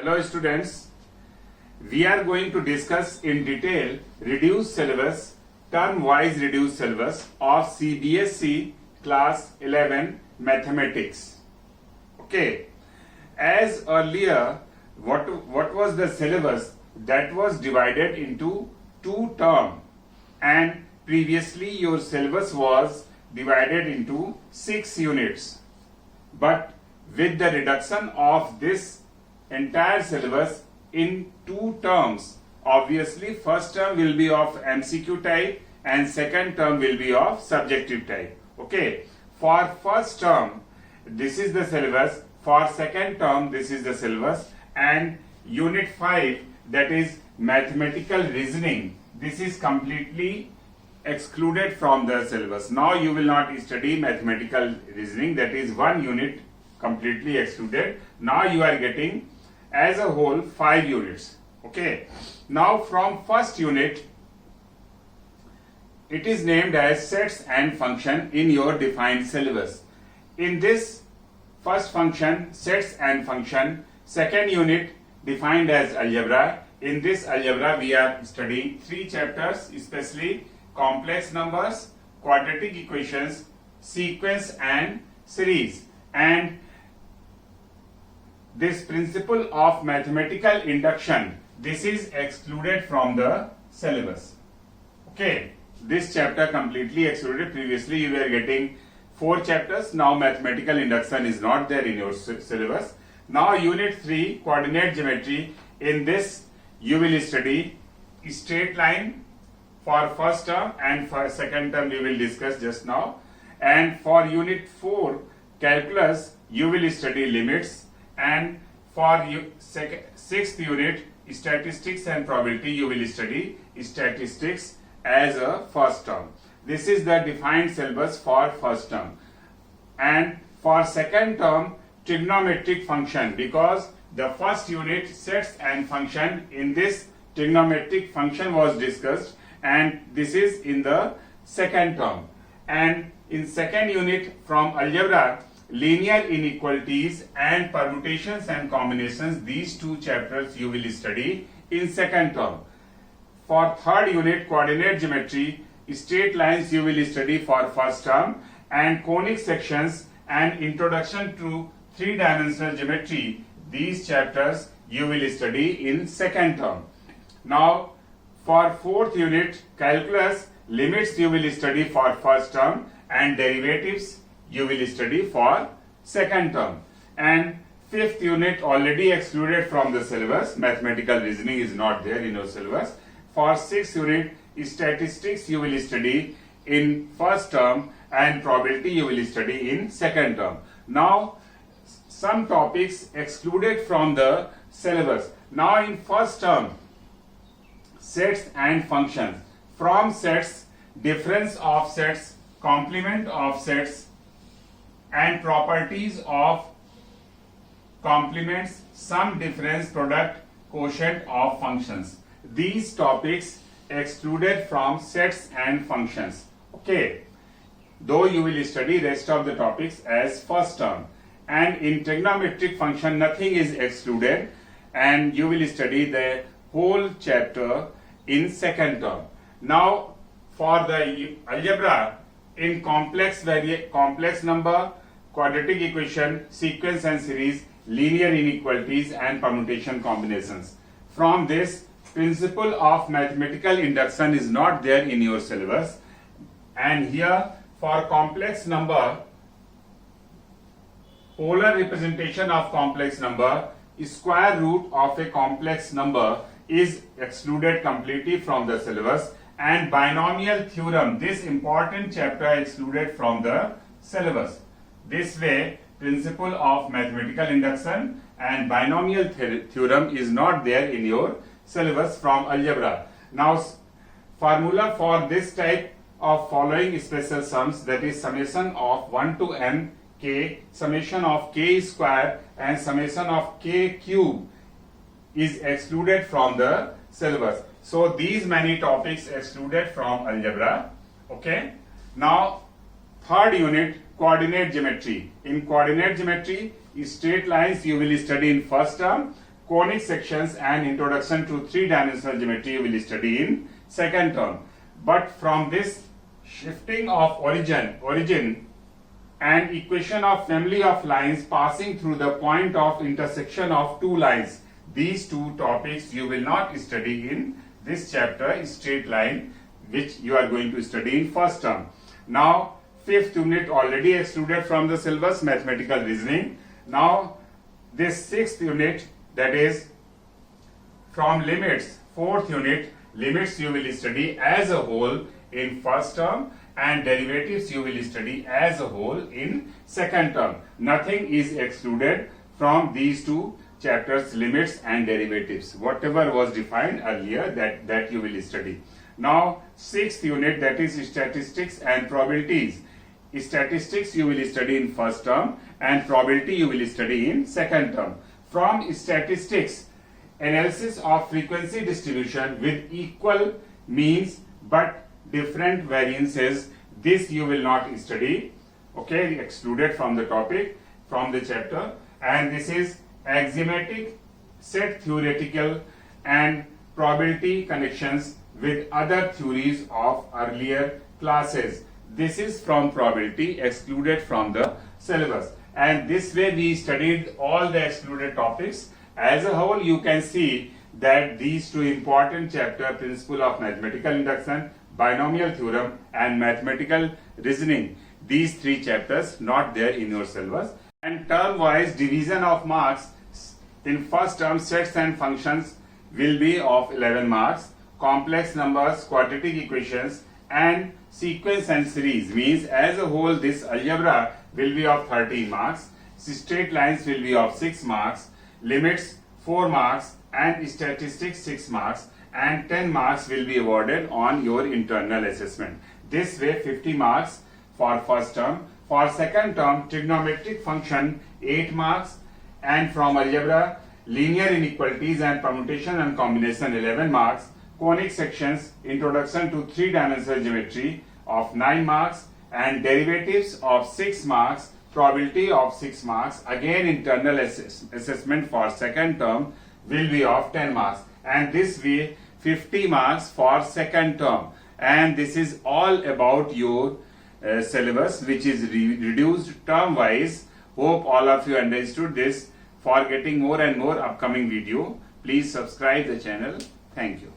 Hello students, we are going to discuss in detail reduced syllabus, term-wise reduced syllabus of CBSE class 11 mathematics. Okay, as earlier what was the syllabus that was divided into two terms, and previously your syllabus was divided into 6 units, but with the reduction of this entire syllabus in two terms, obviously first term will be of MCQ type and second term will be of subjective type. Okay, for first term this is the syllabus, for second term this is the syllabus, and unit 5, that is mathematical reasoning, this is completely excluded from the syllabus. Now you will not study mathematical reasoning, that is one unit completely excluded. Now you are getting as a whole 5 units. Okay, now from first unit it is named as sets and function in your defined syllabus. In this first function, sets and function, second unit defined as algebra. In this algebra we are studying 3 chapters, especially complex numbers, quadratic equations, sequence and series, and this principle of mathematical induction, this is excluded from the syllabus. Okay, this chapter completely excluded. Previously you were getting 4 chapters, now mathematical induction is not there in your syllabus. Now unit 3, coordinate geometry, in this you will study straight line for first term, and for second term we will discuss just now, and for unit 4, calculus, you will study limits, and for sixth unit, statistics and probability, you will study statistics as a first term. This is the defined syllabus for first term. And for second term, trigonometric function, because the first unit sets and function, in this trigonometric function was discussed, and this is in the second term. And in second unit from algebra, linear inequalities and permutations and combinations, these 2 chapters you will study in second term. For third unit, coordinate geometry, straight lines you will study for first term, and conic sections and introduction to 3-dimensional geometry, these chapters you will study in second term. Now for fourth unit, calculus, limits you will study for first term, and derivatives you will study for second term. And fifth unit already excluded from the syllabus, mathematical reasoning is not there in your syllabus. For sixth unit, statistics you will study in first term, and probability you will study in second term. Now some topics excluded from the syllabus. Now in first term, sets and functions. From sets, difference of sets, complement of sets, and properties of complements, sum, difference, product, quotient of functions. These topics excluded from sets and functions. Okay, though you will study rest of the topics as first term. And in trigonometric function nothing is excluded, and you will study the whole chapter in second term. Now for the algebra, in complex number, quadratic equation, sequence and series, linear inequalities and permutation combinations. From this, principle of mathematical induction is not there in your syllabus. And here for complex number, polar representation of complex number, square root of a complex number is excluded completely from the syllabus, and binomial theorem, this important chapter excluded from the syllabus. This way, principle of mathematical induction and binomial theorem is not there in your syllabus from algebra. Now formula for this type of following special sums, that is summation of 1 to n k, summation of k square and summation of k cube, is excluded from the syllabus. So these many topics excluded from algebra. Okay, now third unit, coordinate geometry. In coordinate geometry, straight lines you will study in first term, conic sections and introduction to three-dimensional geometry you will study in second term. But from this shifting of origin and equation of family of lines passing through the point of intersection of two lines, these two topics you will not study in this chapter, straight line, which you are going to study in first term. Now, fifth unit already excluded from the syllabus, mathematical reasoning. Now, this sixth unit, that is from limits, fourth unit, limits you will study as a whole in first term, and derivatives you will study as a whole in second term. Nothing is excluded from these two chapters, limits and derivatives. Whatever was defined earlier, that you will study. Now, sixth unit, that is statistics and probabilities. Statistics you will study in first term and probability you will study in second term. From statistics, analysis of frequency distribution with equal means but different variances, this you will not study, okay, excluded from the topic, from the chapter. And this is axiomatic, set theoretical and probability connections with other theories of earlier classes. This is from probability, excluded from the syllabus. And this way we studied all the excluded topics. As a whole, you can see that these two important chapters, principle of mathematical induction, binomial theorem and mathematical reasoning, these three chapters not there in your syllabus. And term wise division of marks, in first term sets and functions will be of 11 marks, complex numbers, quadratic equations and sequence and series, means as a whole this algebra will be of 13 marks, straight lines will be of 6 marks, limits 4 marks and statistics 6 marks, and 10 marks will be awarded on your internal assessment. This way 50 marks for first term. For second term, trigonometric function 8 marks, and from algebra, linear inequalities and permutation and combination 11 marks, conic sections, introduction to three-dimensional geometry of 9 marks, and derivatives of 6 marks, probability of 6 marks. Again, internal assessment for second term will be of 10 marks, and this way 50 marks for second term. And this is all about your syllabus, which is reduced term wise. Hope all of you understood this. For getting more and more upcoming video, please subscribe the channel. Thank you.